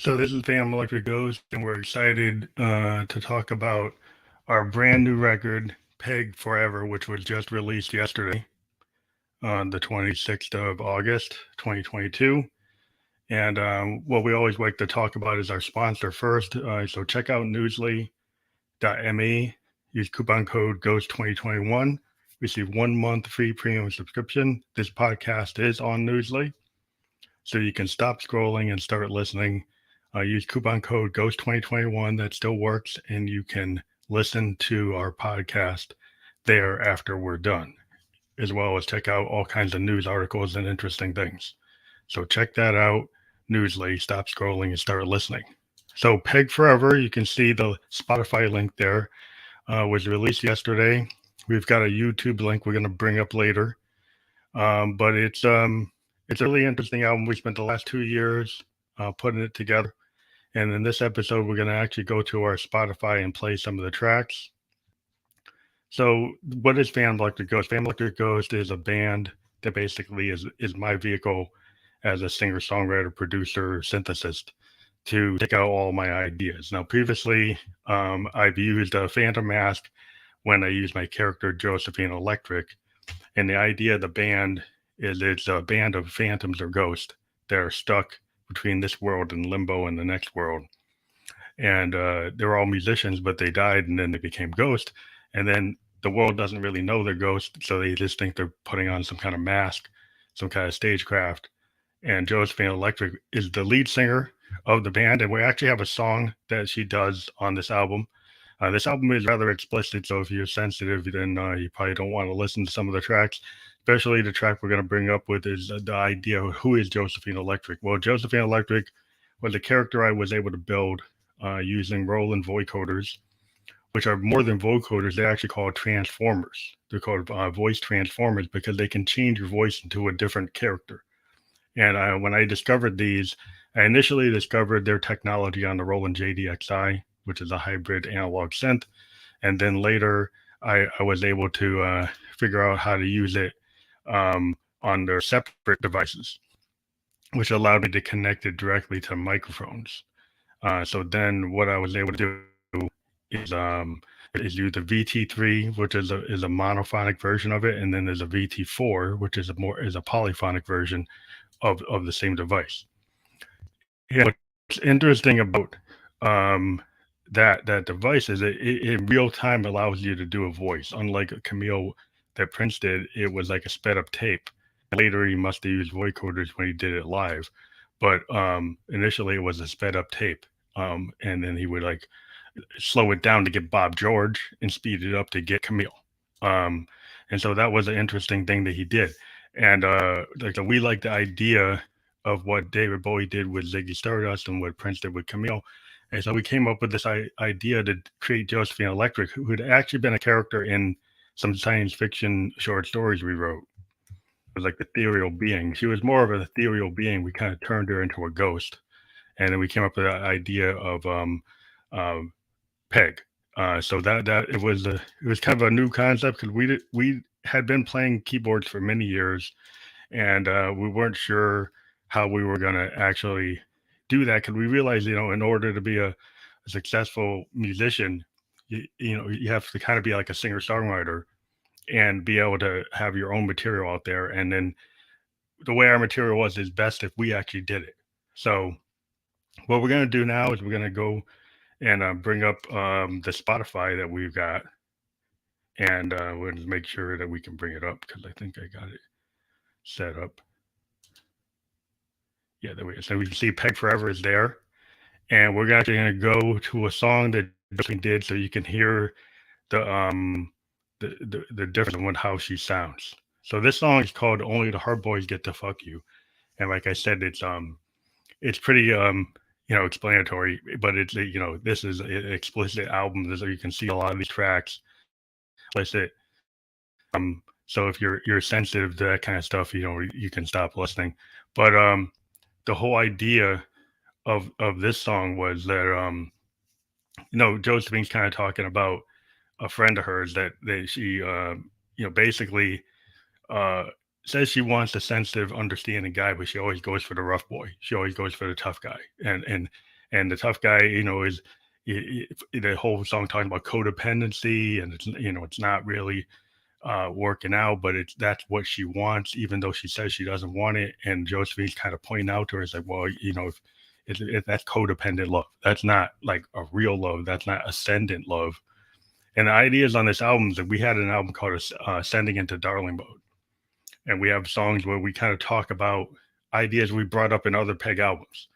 So this is Phantom Electric Ghost, and we're excited to talk about our brand new record, PEG4EVER, which was just released yesterday on the 26th of August, 2022. And what we always like to talk about is our sponsor first. So check out newsly.me, use coupon code GHOST2021, receive 1 month free premium subscription. This podcast is on Newsly, so you can stop scrolling and start listening. Use coupon code GHOST2021. That still works, and you can listen to our podcast there after we're done, as well as check out all kinds of news articles and interesting things. So check that out. Newsly, stop scrolling and start listening. So PEG4EVER, you can see the Spotify link there, was released yesterday. We've got a YouTube link we're going to bring up later. But it's a really interesting album. We spent the last 2 years putting it together. And in this episode, we're going to actually go to our Spotify and play some of the tracks. So what is Phantom Electric Ghost? Phantom Electric Ghost is a band that basically is my vehicle as a singer-songwriter, producer, synthesist to take out all my ideas. Now, previously, I've used a Phantom mask when I use my character Josephine Electric. And the idea of the band is it's a band of phantoms or ghosts that are stuck between this world and limbo and the next world. And they're all musicians, but they died and then they became ghosts. And then the world doesn't really know they're ghosts, so they just think they're putting on some kind of mask, some kind of stagecraft. And Josephine Electric is the lead singer of the band, and we actually have a song that she does on this album. This album is rather explicit, so if you're sensitive, then you probably don't want to listen to some of the tracks. Especially the track we're going to bring up with is the idea of who is Josephine Electric. Well, Josephine Electric was a character I was able to build using Roland vocoders, which are more than vocoders. They're actually called transformers. They're called voice transformers because they can change your voice into a different character. And when I discovered these, I initially discovered their technology on the Roland JDXI, which is a hybrid analog synth. And then later, I was able to figure out how to use it on their separate devices, which allowed me to connect it directly to microphones. So then what I was able to do is use the VT3, which is a monophonic version of it, and then there's a VT4, which is a polyphonic version of the same device. Yeah, what's interesting about that device is it in real time allows you to do a voice. Unlike a Camille that Prince did, it was like a sped up tape. Later, he must have used vocoders when he did it live, but initially it was a sped up tape, and then he would like slow it down to get Bob George and speed it up to get Camille. And so that was an interesting thing that he did. And we like the idea of what David Bowie did with Ziggy Stardust and what Prince did with Camille. And so we came up with this idea to create Josephine Electric, who had actually been a character in some science fiction short stories we wrote. It was like the ethereal being. She was more of an ethereal being. We kind of turned her into a ghost. And then we came up with the idea of Peg. So that it was kind of a new concept because we had been playing keyboards for many years, and we weren't sure how we were going to actually do that because we realized, in order to be a successful musician, you have to kind of be like a singer-songwriter and be able to have your own material out there. And then the way our material was is best if we actually did it. So what we're going to do now is we're going to go and bring up the Spotify that we've got. And we'll just make sure that we can bring it up because I think I got it set up. Yeah, there we go. So we can see PEG4EVER is there. And we're actually going to go to a song that Josephine did so you can hear the difference in how she sounds. So this song is called "Only the Hard Boys Get to Fuck You," and like I said, it's pretty explanatory, but it's this is an explicit album, so you can see a lot of these tracks explicit. So if you're sensitive to that kind of stuff, you can stop listening. But the whole idea of this song was that Josephine's kind of talking about a friend of hers that she basically says she wants a sensitive, understanding guy, but she always goes for the rough boy. She always goes for the tough guy, and And the tough guy, is the whole song talking about codependency, and it's not really working out, but that's what she wants, even though she says she doesn't want it. And Josephine's kind of pointing out to her, it's like, well, if that's codependent love, that's not like a real love. That's not ascendant love. And the ideas on this album is that we had an album called Ascending into Darling Mode, and we have songs where we kind of talk about ideas we brought up in other Peg albums.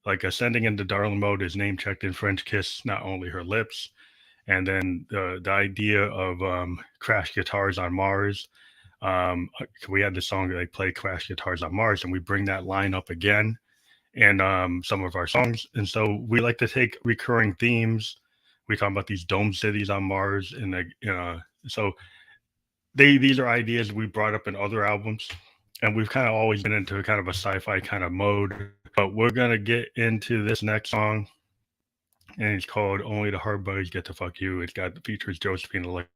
Like Ascending into Darling Mode is name checked in French Kiss, Not Only Her Lips. And then the idea of crash guitars on Mars. We had the song that they play Crash Guitars on Mars, and we bring that line up again in some of our songs. And so we like to take recurring themes. We talk about these dome cities on Mars, and so these are ideas we brought up in other albums, and we've kind of always been into kind of a sci-fi kind of mode. But we're gonna get into this next song, and it's called "Only the Hard Boys Get to Fuck You." It's got features Josephine.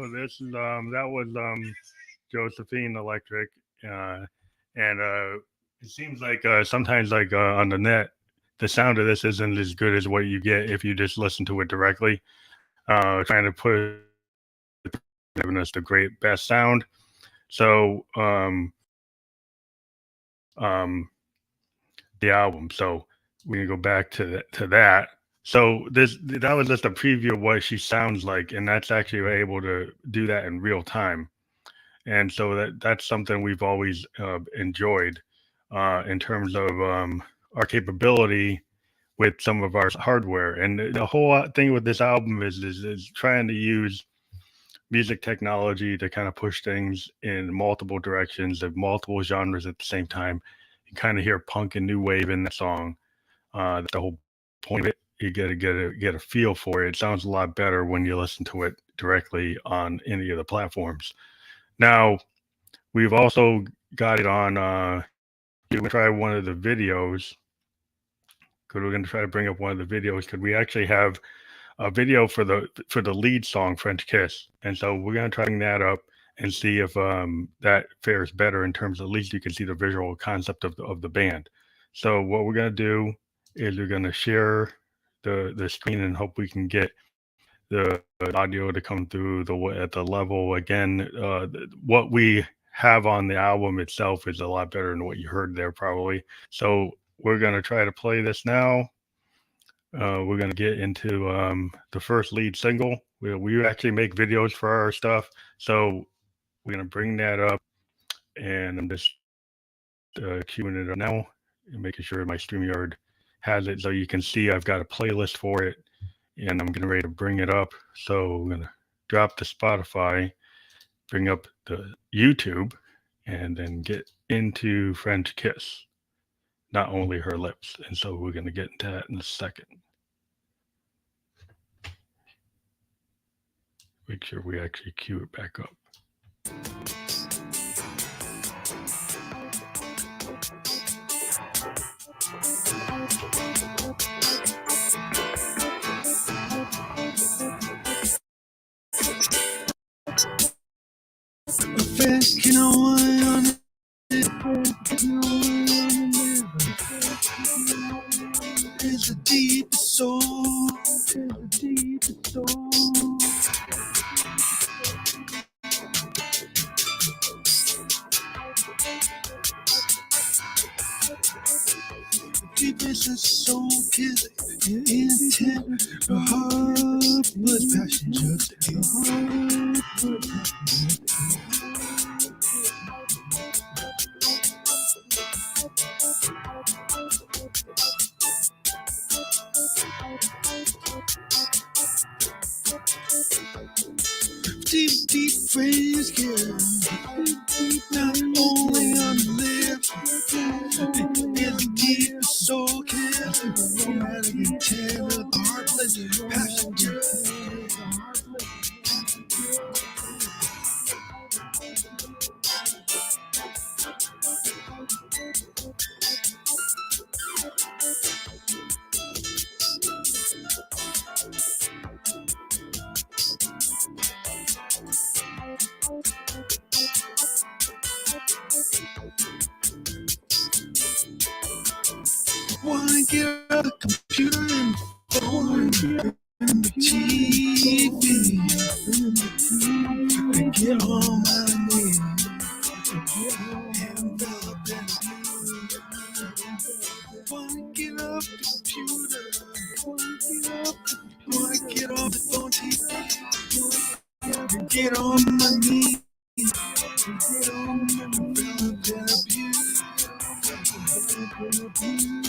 So this is that was Josephine Electric, and it seems like sometimes like on the net, the sound of this isn't as good as what you get if you just listen to it directly. Trying to put giving us the great best sound. So the album. So we can go back to that. So that was just a preview of what she sounds like, and that's actually able to do that in real time. And so that's something we've always enjoyed in terms of our capability with some of our hardware. And the whole thing with this album is trying to use music technology to kind of push things in multiple directions of multiple genres at the same time. You kind of hear punk and new wave in that song. That's the whole point of it. You get a feel for it. It sounds a lot better when you listen to it directly on any of the platforms. Now, we've also got it on. We're going to try one of the videos. Because we're going to try to bring up one of the videos. Could we actually have a video for the lead song French Kiss? And so we're going to try that up and see if that fares better in terms of, at least you can see the visual concept of the band. So what we're going to do is we're going to share the screen and hope we can get the audio to come through at the level. Again, what we have on the album itself is a lot better than what you heard there probably. So we're going to try to play this now. We're going to get into the first lead single. We actually make videos for our stuff. So we're going to bring that up, and I'm just queuing it up now and making sure my StreamYard has it. So you can see I've got a playlist for it, and I'm getting ready to bring it up. So I'm going to drop the Spotify, bring up the YouTube, and then get into French Kiss. Not only her lips. And so we're going to get into that in a second. Make sure we actually cue it back up. Is a deep soul. Deepest is soul killing, your intent, your heart, blood, passion, just deep phrase, yeah. Not only on the lips, it's deep soul killing, romantic intent, the heart, blood, passion, just wanna get out the computer and phone and the TV and get on my knees and envelop in you. Wanna get off the computer, wanna get off the phone TV and get on my knees and envelop in you.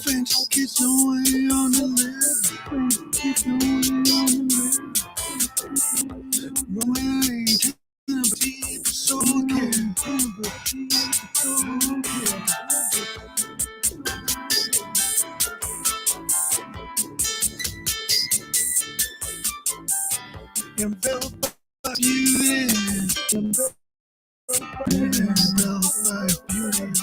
French kiss away on the left, romantic, deep soul care. Enveloped by beauty, enveloped by beauty.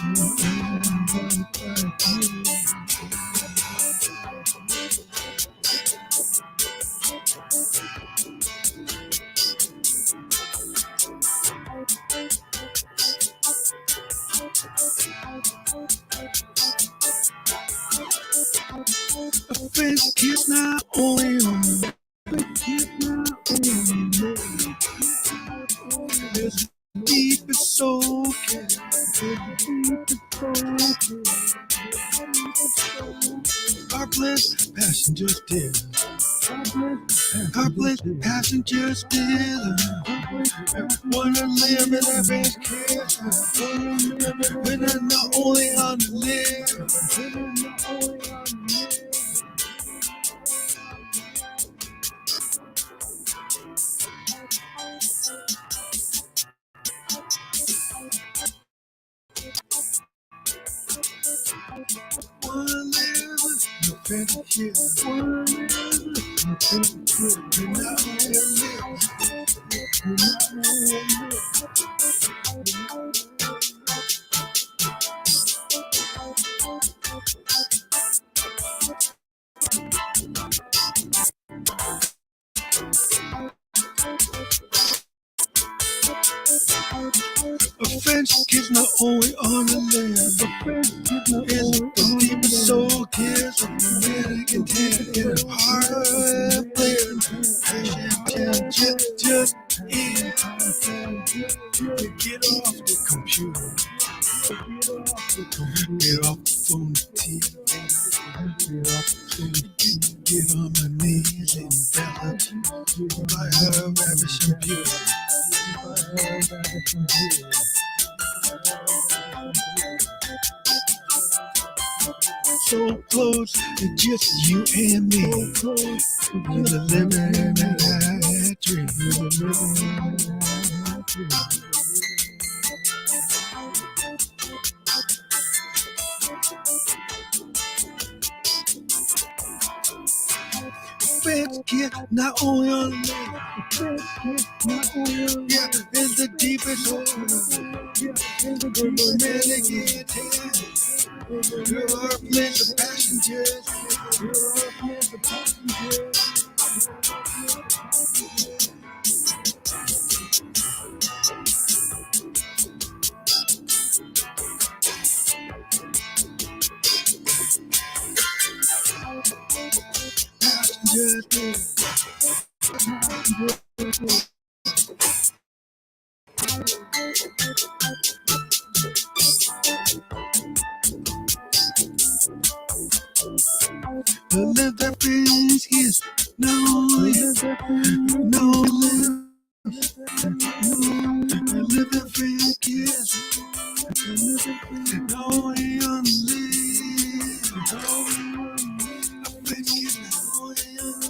kids not only on this deepest soul care. Heartless passengers dear. Heartless passengers dear. Wanna live in a best care. When I'm not only on the live. A French kid's not only on the land. It's the deepest soul kids of American tan in a hard plan. Just get off the computer. Get off the phone, the TV. Get on my knees and bella by her ravishing beauty. So close to just you and me. You're living in that dream. French kid, not only on the yeah, it's the deepest hole. You're our place of passengers. Live that brings yes, no, live that brings yes, no, young live, I bet you know, young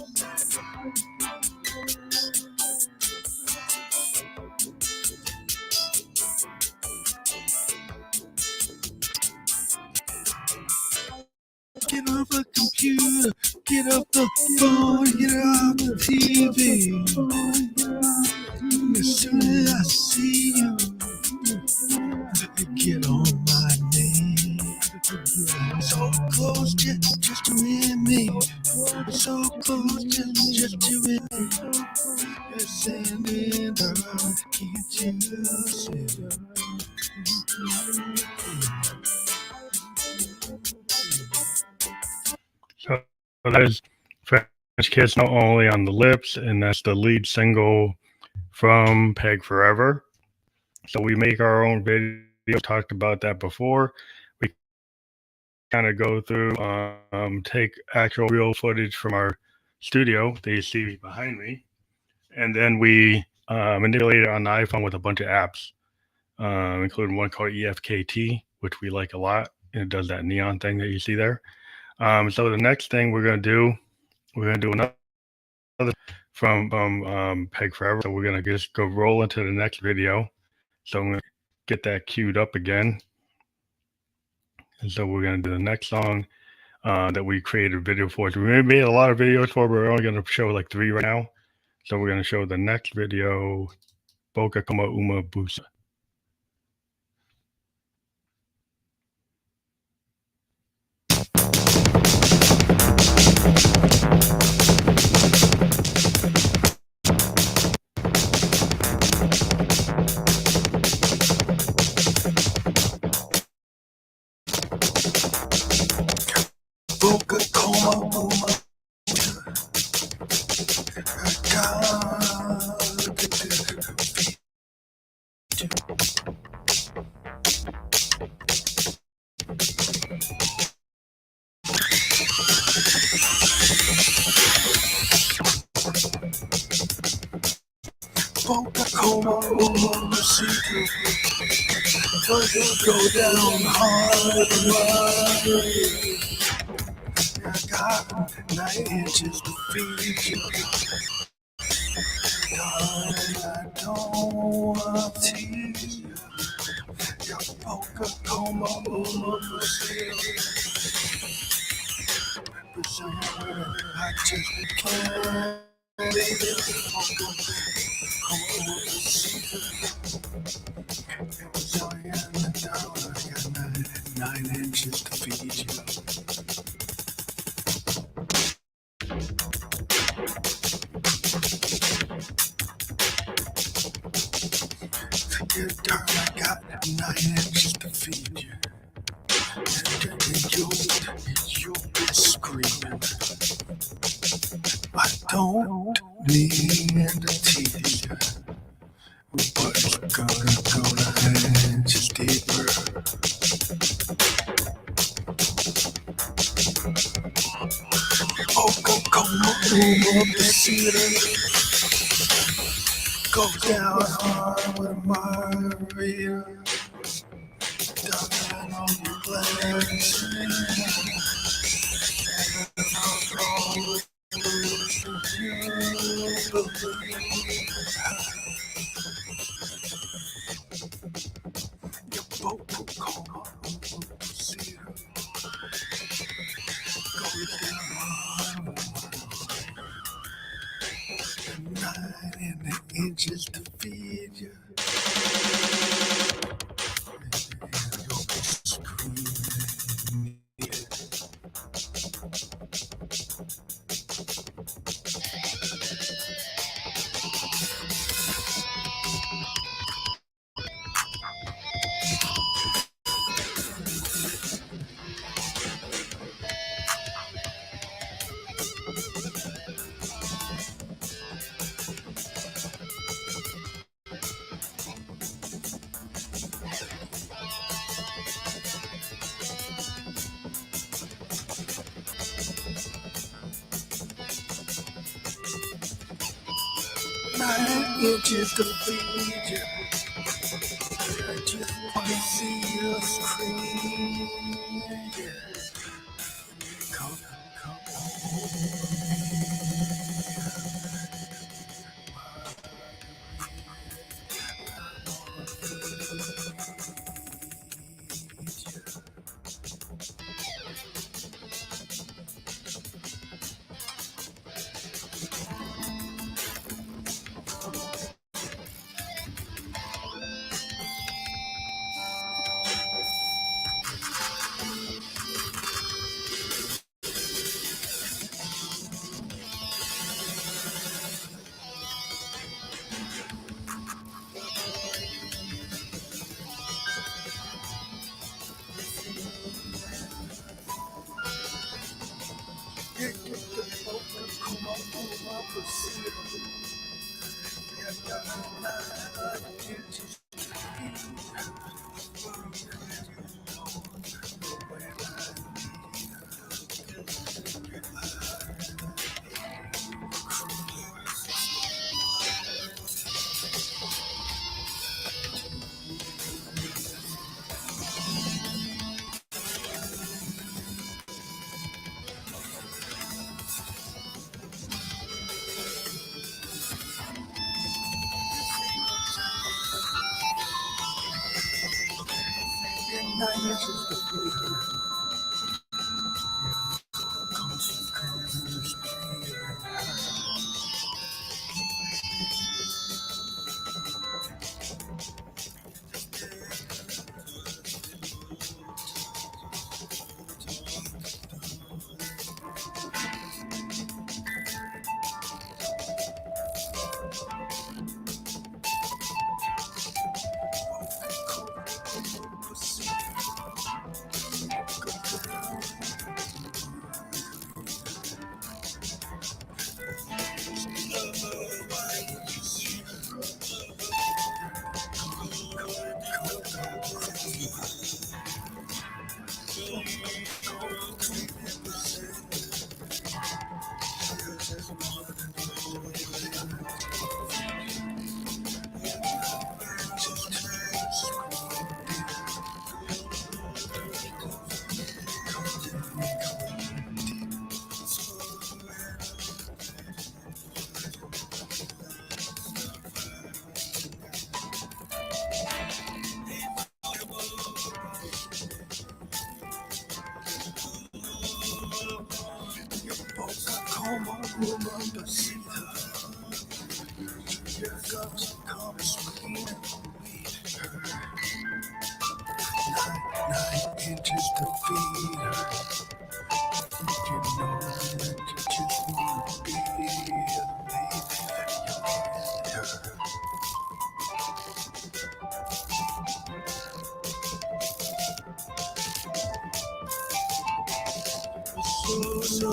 Get off the computer, get off the phone, get off the TV. As soon as I see you, get on my knees. So close, just you and me. So close, just you and me. You're sending down, can't you see? So that is French Kiss Not Only on the Lips, and that's the lead single from PEG4EVER. So we make our own video. Talked about that before. We kind of go through, take actual real footage from our studio that you see behind me, and then we manipulate it on the iPhone with a bunch of apps, including one called EFKT, which we like a lot, and it does that neon thing that you see there. So the next thing we're going to do another from PEG4EVER. So we're going to just go roll into the next video. So I'm going to get that queued up again. And so we're going to do the next song that we created a video for. So we made a lot of videos for, but we're only going to show like 3 right now. So we're going to show the next video, Boca como uma Buceta. Boca como uma Boca, coma, Buceta. Go down hard, I got 9 inches to feed you. Darling, I don't want to tease you. Your Boca, coma, Buceta. I just can't. Baby, Boca, coma, Buceta. I got 9 inches to feed you. Darling, I got 9 inches to feed you. And you'll be screaming. I don't need to tease you, but it's gonna go 9 inches deeper. Coca-Cola, Buceta. Go down hard with a margarita. Dumping on your glass. Your Boca, coma, Buceta. Go down hard. 9 inches to feed you. You'll be screaming. Inches to feed you. I just wanna see you scream. Come Buceta. Here comes sweet her. 9 inches to feed her. You know that you just need to be her. So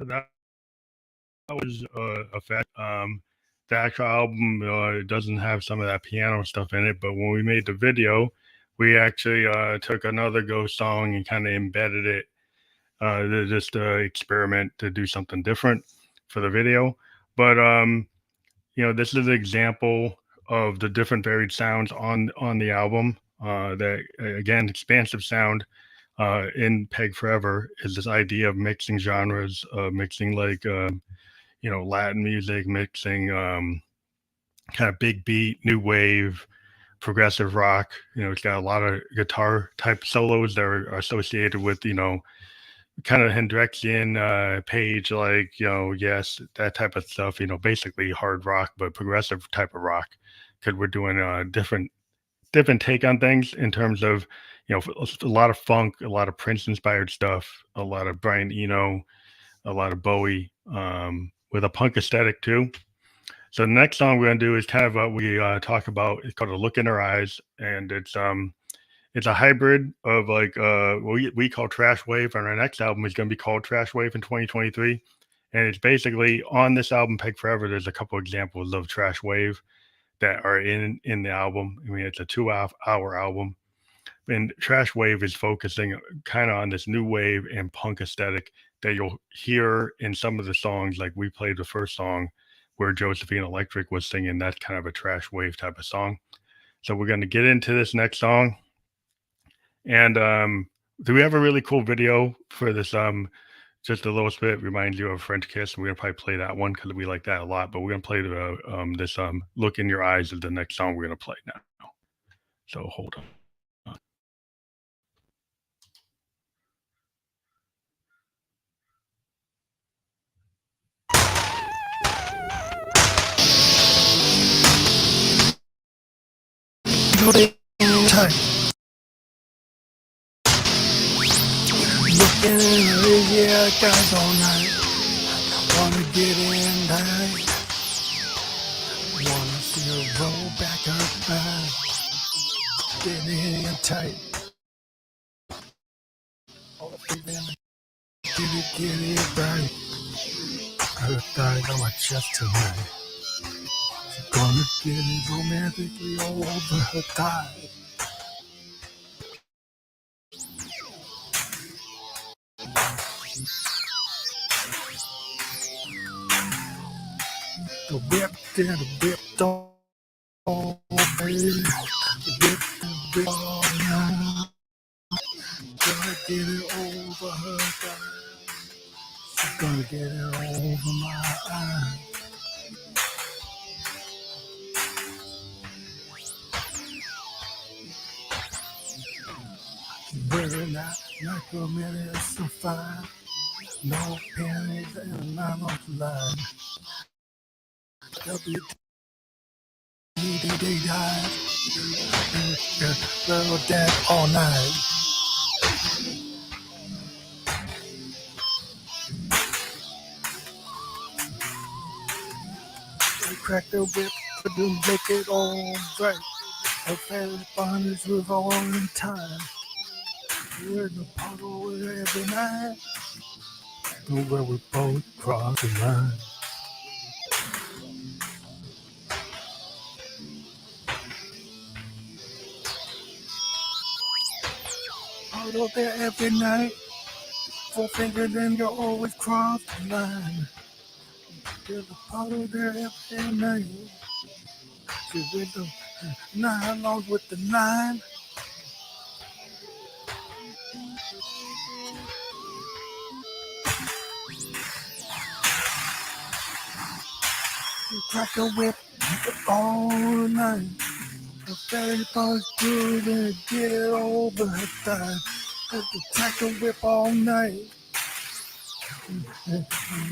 So that was a fact. The actual album doesn't have some of that piano stuff in it, but when we made the video, we actually took another Ghost song and kind of embedded it, just experiment to do something different for the video. But this is an example of the different varied sounds on the album. That again, Expansive Sound in PEG4EVER is this idea of mixing genres, mixing like Latin music, mixing kind of big beat, new wave, progressive rock. It's got a lot of guitar type solos that are associated with kind of Hendrixian page, like yes, that type of stuff. Basically hard rock, but progressive type of rock, because we're doing a different take on things in terms of a lot of funk, a lot of Prince inspired stuff, a lot of Brian Eno, a lot of Bowie, with a punk aesthetic too. So the next song we're gonna do is kind of what we talk about. It's called "A Look in Her Eyes," and it's a hybrid of like what we call trash wave, and our next album is gonna be called Trash Wave in 2023. And it's basically on this album PEG4EVER. There's a couple examples of trash wave that are in the album. I mean, it's a 2-hour album, and trash wave is focusing kind of on this new wave and punk aesthetic that you'll hear in some of the songs. Like we played the first song where Josephine Electric was singing. That's kind of a trash wave type of song. So we're going to get into this next song. And do we have a really cool video for this? Just a little bit reminds you of French Kiss. We're gonna probably play that one because we like that a lot. But we're gonna play this "Look in Your Eyes" is the next song we're gonna play now. So hold on. Time. Looking in her eyes, yeah, guys all night. Wanna get in tight. Wanna see her roll back her back. Get in tight. Oh, baby, get it right. Her thighs on my chest tonight. She's gonna get it romantically all over her thigh. The whip, then the whip, oh, baby. The whip, oh, yeah. gonna get it over her thighs. She's gonna get it over my eyes. Wearing that like a minute so fine. No panties and I'm off the line. They died. Little dead all night. They crack the whip to make it all right. A fast bondage was all in time. We're in the puddle every night. Where we both cross the line. Puddle there every night. 4 fingers and you always cross the line. There's a puddle there every night. She's with the 9 along with the 9. You crack a whip all night. The fairy boys good and get it over her thigh. You crack a whip all night.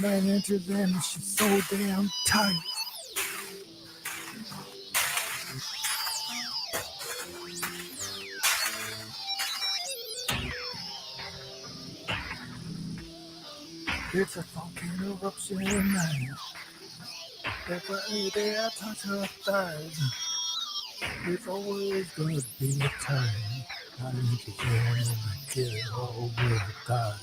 9 inches in, she's so damn tight. It's a volcano eruption night. Every day I touch her thighs. It's always gonna be a time. I need to get it over her thighs.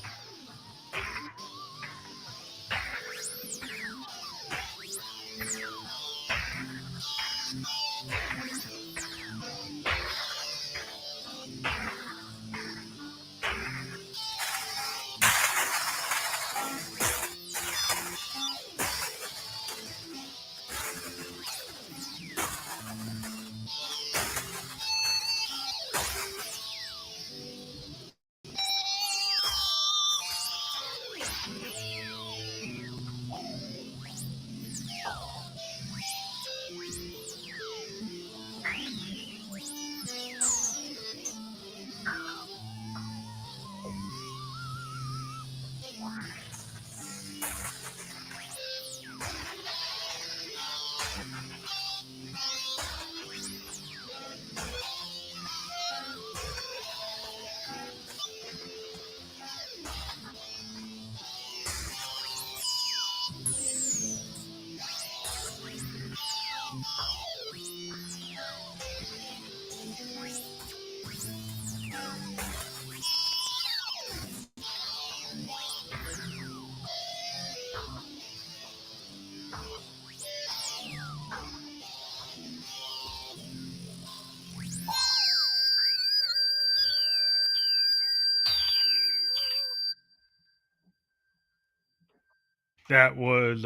That was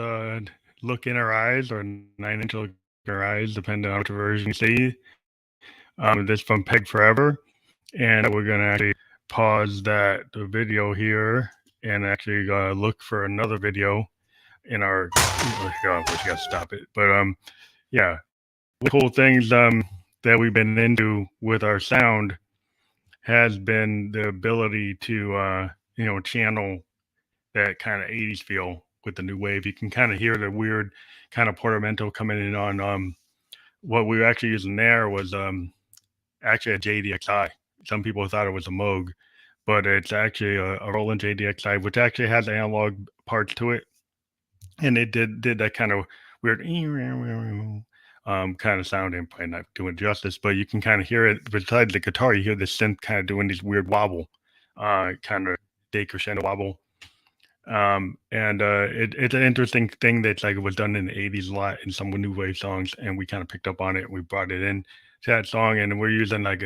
Look in Her Eyes or 9 Inch Look in Her Eyes, depending on which version you see. This from PEG4EVER. And we're going to actually pause the video here and actually look for another video in our, we got to stop it. But yeah, cool things that we've been into with our sound has been the ability to, channel that kind of 80s feel with the new wave. You can kind of hear the weird kind of portamento coming in on what we were actually using there was actually a JDXI. Some people thought it was a Moog, but it's actually a Roland JDXI, which actually has analog parts to it. And it did that kind of weird kind of sound. And probably not doing justice, but you can kind of hear it. Besides the guitar, you hear the synth kind of doing this weird wobble, kind of decrescendo wobble. It's an interesting thing that's like it was done in the 80s a lot in some new wave songs, and we kind of picked up on it and we brought it in to that song, and we're using like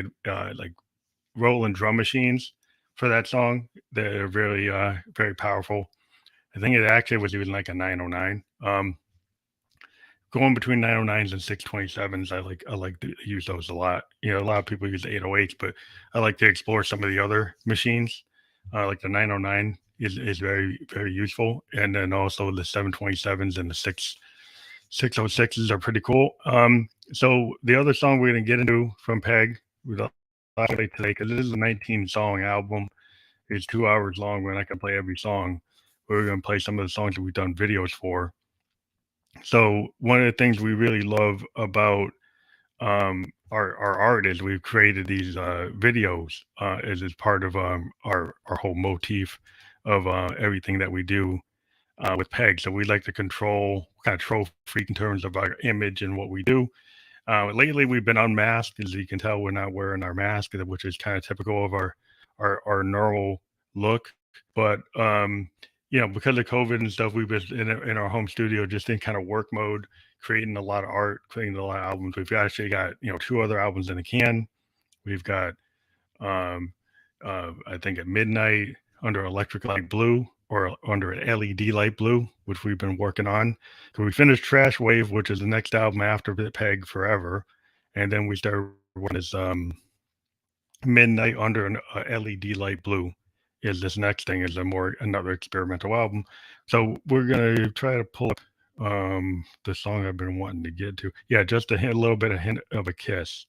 Roland drum machines for that song. They're really very powerful. I think it actually was using like a 909. going between 909s and 627s. I like to use those a lot. A lot of people use the 808s, but I like to explore some of the other machines. Like the 909 is very very useful, and then also the 727s and the 606s are pretty cool. So the other song we're gonna get into from Peg with today, because this is a 19-song album. It's 2 hours long. We're not gonna play every song. We're gonna play some of the songs that we've done videos for. So one of the things we really love about our art is we've created these videos as part of our whole motif of everything that we do with Peg. So we like to control kind of trophy in terms of our image and what we do. Lately, we've been unmasked. As you can tell, we're not wearing our mask, which is kind of typical of our normal look. But because of COVID and stuff, we've been in our home studio, just in kind of work mode, creating a lot of art, creating a lot of albums. We've actually got 2 other albums in the can. We've got I think at midnight under electric light blue or under an LED light blue, which we've been working on. So we finished Trash Wave, which is the next album after PEG4EVER, and then we started working this midnight under an LED light blue. Is this next thing is another experimental album. So we're gonna try to pull up the song I've been wanting to get to. Yeah, just a little bit of hint of a kiss.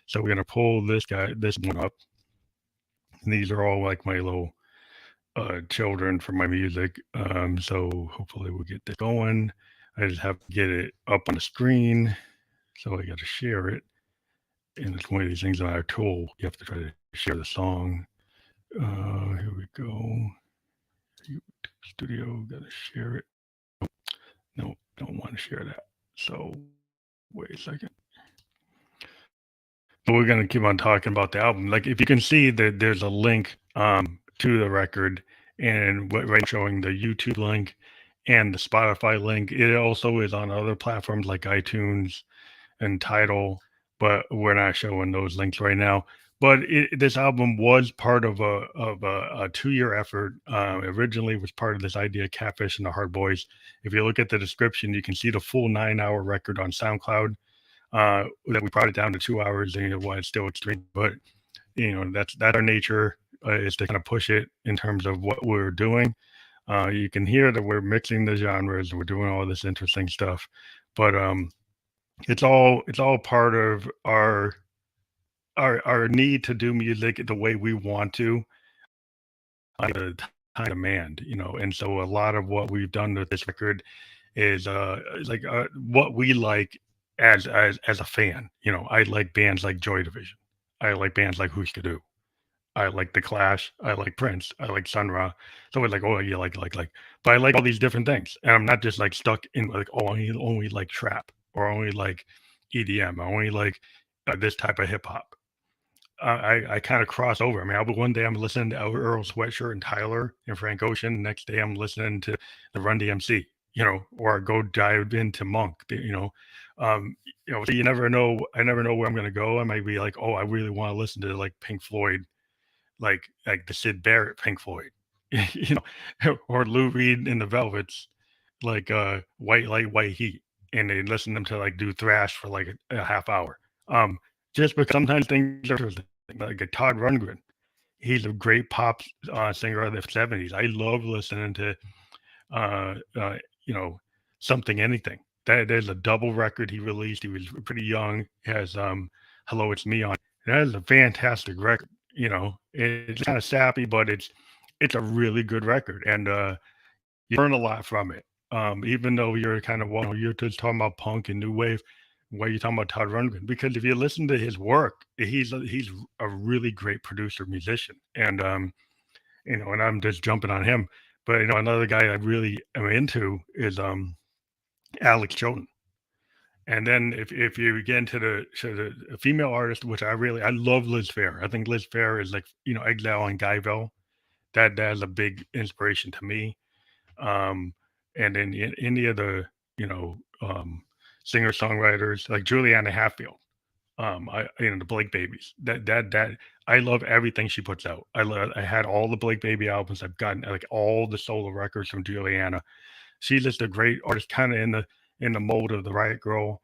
So we're gonna pull this one up. And these are all like my little children for my music. So hopefully we'll get this going. I just have to get it up on the screen. So I got to share it. And it's one of these things on our tool. You have to try to share the song. Here we go. Studio, got to share it. No, don't want to share that. So wait a second. So we're going to keep on talking about the album. Like if you can see that there's a link to the record, and right showing the YouTube link and the Spotify link. It also is on other platforms like iTunes and Tidal, but we're not showing those links right now. But this album was part of a 2-year effort. Originally, was part of this idea, Catfish and the Hard Boys. If you look at the description, you can see the full 9-hour record on SoundCloud. That we brought it down to 2 hours, and why it's still extreme. But that's our nature, is to kind of push it in terms of what we're doing. You can hear that we're mixing the genres, we're doing all this interesting stuff, but it's all part of our need to do music the way we want to, the time demand, and so a lot of what we've done with this record is like what we like as a fan. I like bands like Joy Division. I like bands like Who's to Do. I like The Clash. I like Prince. I like Sun Ra. So it's like, oh, you like. But I like all these different things, and I'm not just like stuck in like, oh, I only like trap or only like EDM. I only like this type of hip hop. I kind of cross over. I mean, one day I'm listening to Earl Sweatshirt and Tyler and Frank Ocean. The next day I'm listening to the Run DMC. Or I go dive into Monk. So you never know. I never know where I'm going to go. I might be like, oh, I really want to listen to like Pink Floyd, like the Sid Barrett Pink Floyd, or Lou Reed and the Velvets, like White Light, White Heat, and they listen to them to like do thrash for like a half hour. Just because sometimes things are like a Todd Rundgren. He's a great pop singer of the 70s. I love listening to Something Anything. There's a double record he released. He was pretty young. He has Hello It's Me on. That is a fantastic record. It's kind of sappy, but it's a really good record, and you learn a lot from it. Even though you're kind of you're just talking about punk and new wave, why are you talking about Todd Rundgren? Because if you listen to his work, he's a really great producer, musician, and and I'm just jumping on him. But another guy I really am into is Alex Chilton. And then if you get into the female artist, which I love Liz Phair. I think Liz Phair is like, Exile and Guyville. That is a big inspiration to me. And then any of the, singer-songwriters like Juliana Hatfield, the Blake Babies. That I love everything she puts out. I had all the Blake Baby albums. I've gotten like all the solo records from Juliana. She's just a great artist, kind of in the mold of the Riot Girl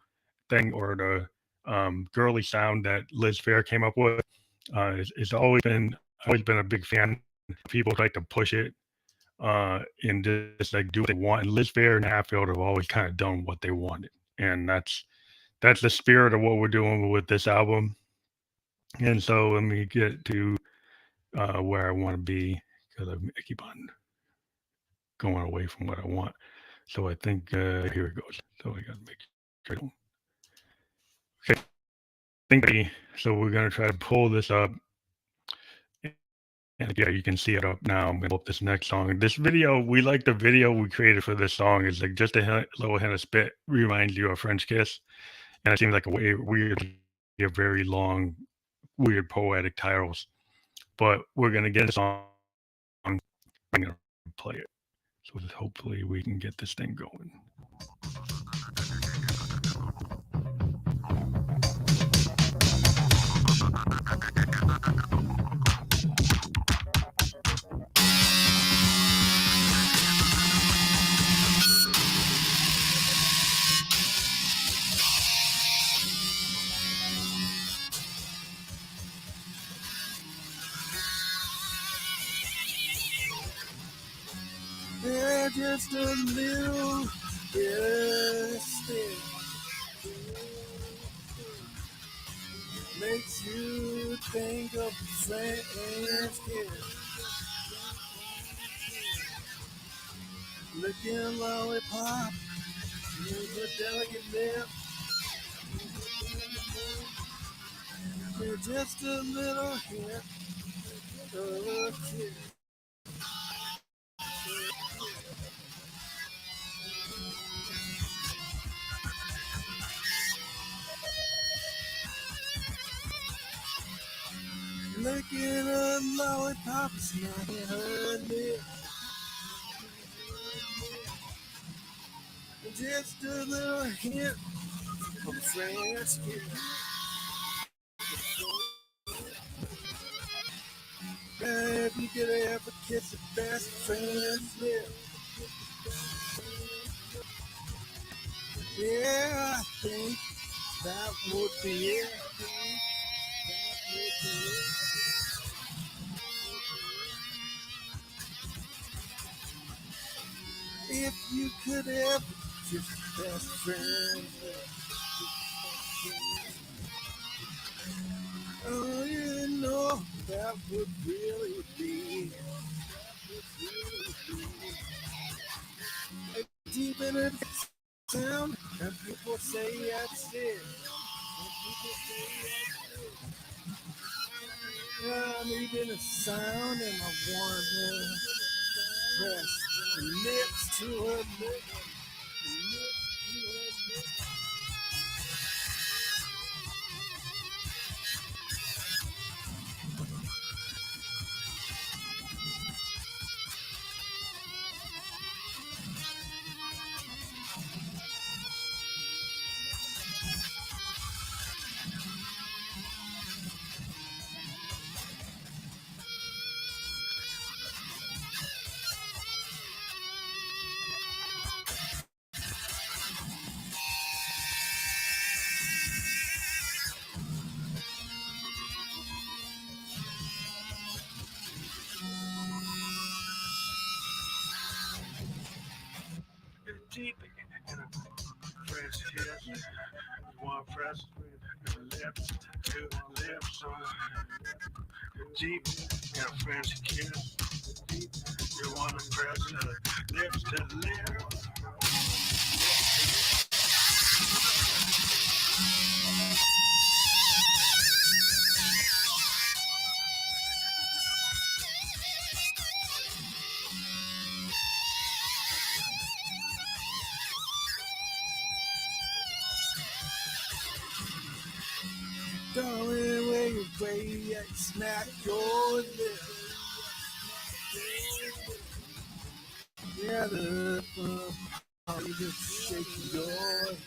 thing or the girly sound that Liz Fair came up with. It's always been a big fan. People like to push it and just like do what they want. And Liz Fair and Hatfield have always kind of done what they wanted, and that's the spirit of what we're doing with this album. And so let me get to where I want to be because I keep on going away from what I want. So I think here it goes. So I got to make sure I don't. Okay, so we're gonna try to pull this up. And yeah, you can see it up now. I'm gonna pull up this next song. This video, we like the video we created for this song. It's like just a little hint of spit reminds you of French Kiss, and it seems like a very long, weird poetic titles. But we're gonna get a song. I'm gonna play it. So hopefully we can get this thing going. Yeah, just a little, step makes you think of French kiss. Licking lollipop with a delicate lip. You're just a little hint of a kiss. Licking a lollipop, smacking her lip. Just a little hint of a French kiss. If you could ever kiss a best friend's lip, yeah, I think that would be it. If you could ever kiss a best friend's lip, oh, you know that would really be deep in a sound, and people say that's it. I'm even a sound, and I wanna press the lips to her lips. Deep in a French kiss, one press lips to lips. Deep in a French kiss, you wanna press lips to lips. Darling, where you smack your lips. Yeah, the you just shake your head.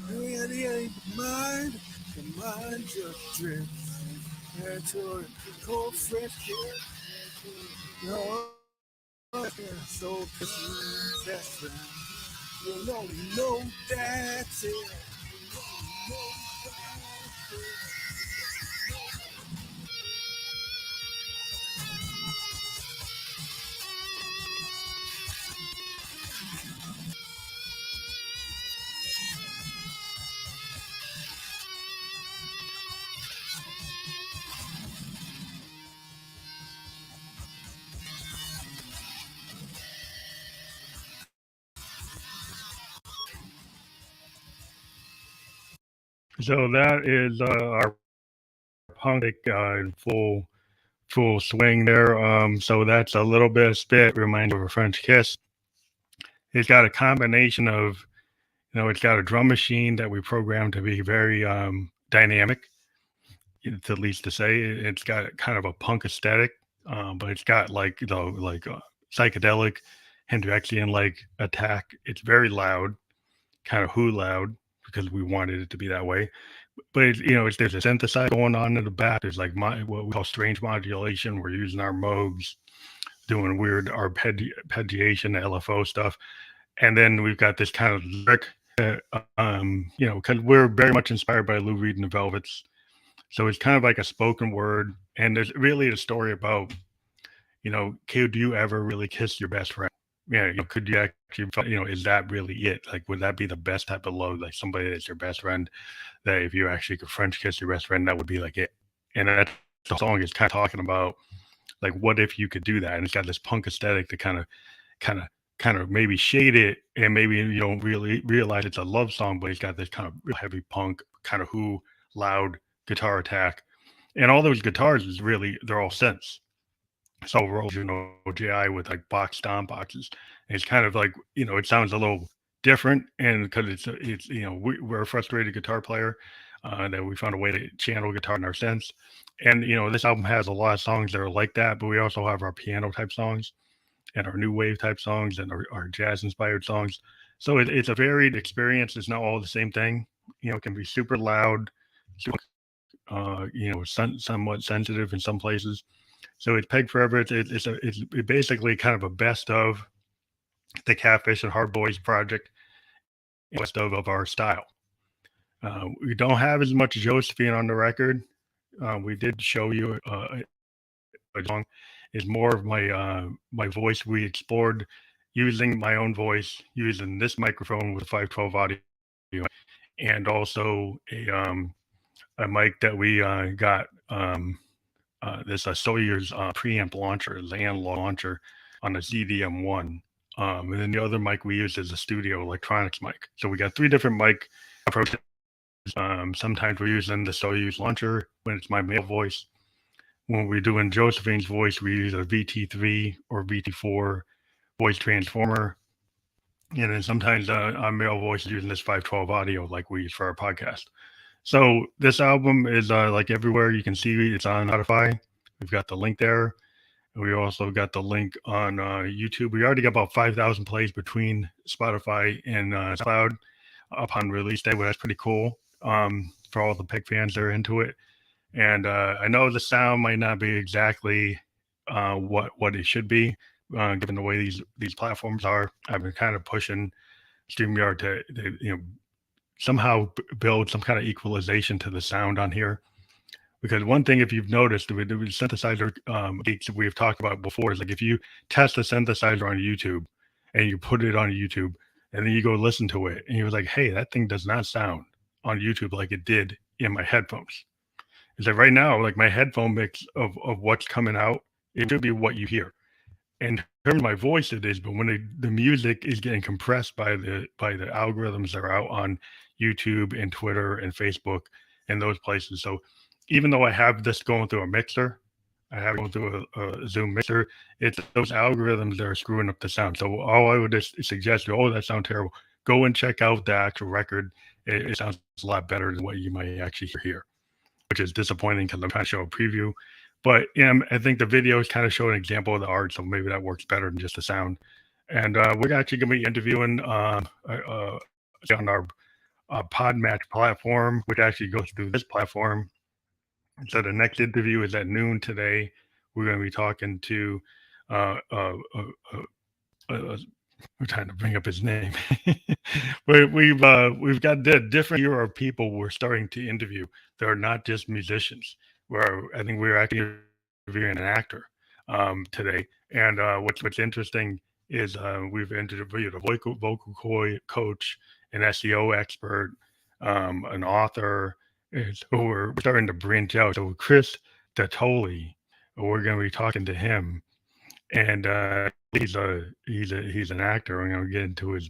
And it ain't mine, the mind just drifts into a cold French kiss. No, So Christmas, that's right. You know that's it. So that is our punk in full swing there. So that's a little bit of spit, reminds me of a French kiss. It's got a combination of, it's got a drum machine that we programmed to be very dynamic, to at least to say. It's got kind of a punk aesthetic, but it's got like psychedelic Hendrixian like attack. It's very loud, kind of who loud, because we wanted it to be that way. But there's a synthesizer going on in the back. There's like what we call strange modulation. We're using our Moogs, doing weird arpeggiation, LFO stuff, and then we've got this kind of lyric. Because we're very much inspired by Lou Reed and the Velvets, so it's kind of like a spoken word, and there's really a story about, could you ever really kiss your best friend? Yeah, could you actually, is that really it? Like, would that be the best type of love? Like somebody that's your best friend, that if you actually could French kiss your best friend, that would be like it. And that the song is kind of talking about, like, what if you could do that? And it's got this punk aesthetic to kind of maybe shade it, and maybe you don't really realize it's a love song, but it's got this kind of real heavy punk, kind of loud guitar attack. And all those guitars is really, they're all synths. So rolls, GI with like box stomp boxes. And it's kind of like, it sounds a little different, and because it's we're a frustrated guitar player, that we found a way to channel guitar in our synths. And this album has a lot of songs that are like that, but we also have our piano type songs and our new wave type songs and our jazz inspired songs. So it's a varied experience. It's not all the same thing. It can be super loud, super, somewhat sensitive in some places. So it's PEG4EVER. It's basically kind of a best of the Catfish and Hard Boyz project, best of our style. We don't have as much Josephine on the record. We did show you a song. Is more of my voice. We explored using my own voice, using this microphone with 512 audio, and also a mic that we got. This Sawyer's preamp launcher, LAN launcher on a ZDM1. And then the other mic we use is a studio electronics mic. So we got 3 different mic approaches. Sometimes we're using the Sawyer's launcher when it's my male voice. When we're doing Josephine's voice, we use a VT3 or VT4 voice transformer. And then sometimes our male voice is using this 512 audio like we use for our podcast. So this album is like everywhere you can see. It's on Spotify. We've got the link there. We also got the link on YouTube. We already got about 5,000 plays between Spotify and SoundCloud upon release day, well, that's pretty cool for all the PEG fans that are into it. And I know the sound might not be exactly what it should be, given the way these platforms are. I've been kind of pushing StreamYard to somehow build some kind of equalization to the sound on here. Because one thing, if you've noticed, with the synthesizer geeks that we've talked about before, is like if you test a synthesizer on YouTube and you put it on YouTube and then you go listen to it and you're like, hey, that thing does not sound on YouTube like it did in my headphones. Is that right now, like my headphone mix of what's coming out, it should be what you hear. In terms of my voice, it is, but when the music is getting compressed by the algorithms that are out on YouTube and Twitter and Facebook and those places. So even though I have this going through a mixer, I have it going through a Zoom mixer, it's those algorithms that are screwing up the sound. So all I would just suggest, that sounds terrible. Go and check out the actual record. It sounds a lot better than what you might actually hear, which is disappointing because I'm trying to show a preview. But I think the videos kind of show an example of the art, so maybe that works better than just the sound. And we're actually going to be interviewing on our Podmatch platform, which actually goes through this platform. So the next interview is at noon today. We're going to be talking to we're trying to bring up his name. We've got a different year of people we're starting to interview. They're not just musicians. I think we're actually interviewing an actor today. And what's interesting is we've interviewed a vocal coach, an SEO expert, an author. So we're starting to branch out. So Chris Datoli, we're going to be talking to him, and he's an actor. I'm going to get into his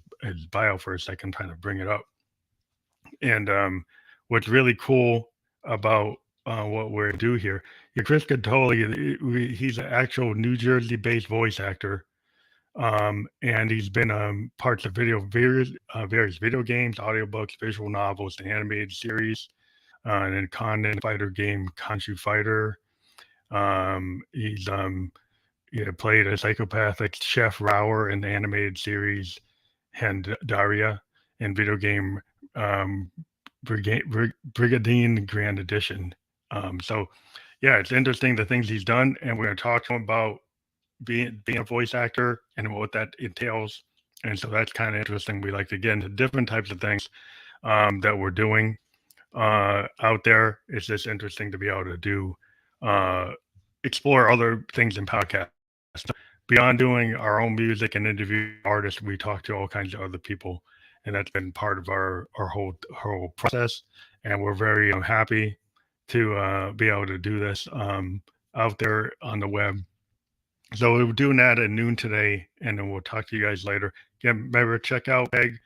bio for a second, trying to bring it up. And what's really cool about what we're do here, Chris Catoli, he's an actual New Jersey-based voice actor, and he's been parts of various video games, audiobooks, visual novels, the animated series, and then content fighter game Khonshu Fighter. He's played a psychopathic Chef Rauer in the animated series and Daria in video game Brigadine Grand Edition. So, yeah, it's interesting the things he's done, and we're going to talk to him about being a voice actor and what that entails. And so that's kind of interesting. We like to get into different types of things that we're doing out there. It's just interesting to be able to do explore other things in podcasts. Beyond doing our own music and interview artists, we talk to all kinds of other people, and that's been part of our whole process. And we're very happy to be able to do this out there on the web. So we're doing that at noon today, and then we'll talk to you guys later. Again, remember, check out PEG.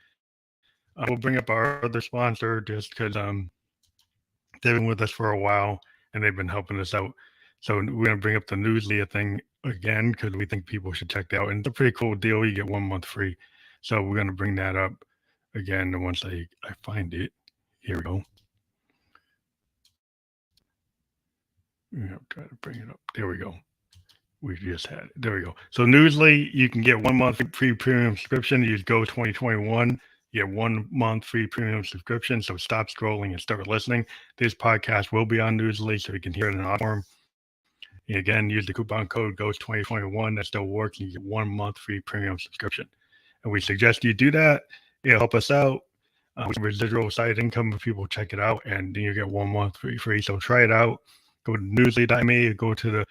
We'll bring up our other sponsor just because they've been with us for a while and they've been helping us out. So we're going to bring up the Newsly thing again because we think people should check that out. And it's a pretty cool deal. You get 1 month free. So we're going to bring that up again once I find it. Here we go. Try to bring it up. There we go. We just had it. There we go. So Newsly, you can get 1 month free premium subscription. You go 2021. You get 1 month free premium subscription. So stop scrolling and start listening. This podcast will be on Newsly, so you can hear it in audio form. And again, use the coupon code GHOST2021. That still works. And you get 1 month free premium subscription. And we suggest you do that. It'll help us out. Residual side income if people check it out, and then you get 1 month free. So try it out. Go to newsly.me, go to the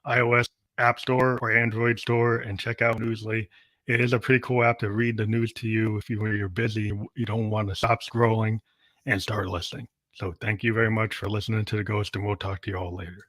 iOS App Store or Android store and check out Newsly. It is a pretty cool app to read the news to you if you're busy. You don't want to stop scrolling and start listening. So thank you very much for listening to The Ghost, and we'll talk to you all later.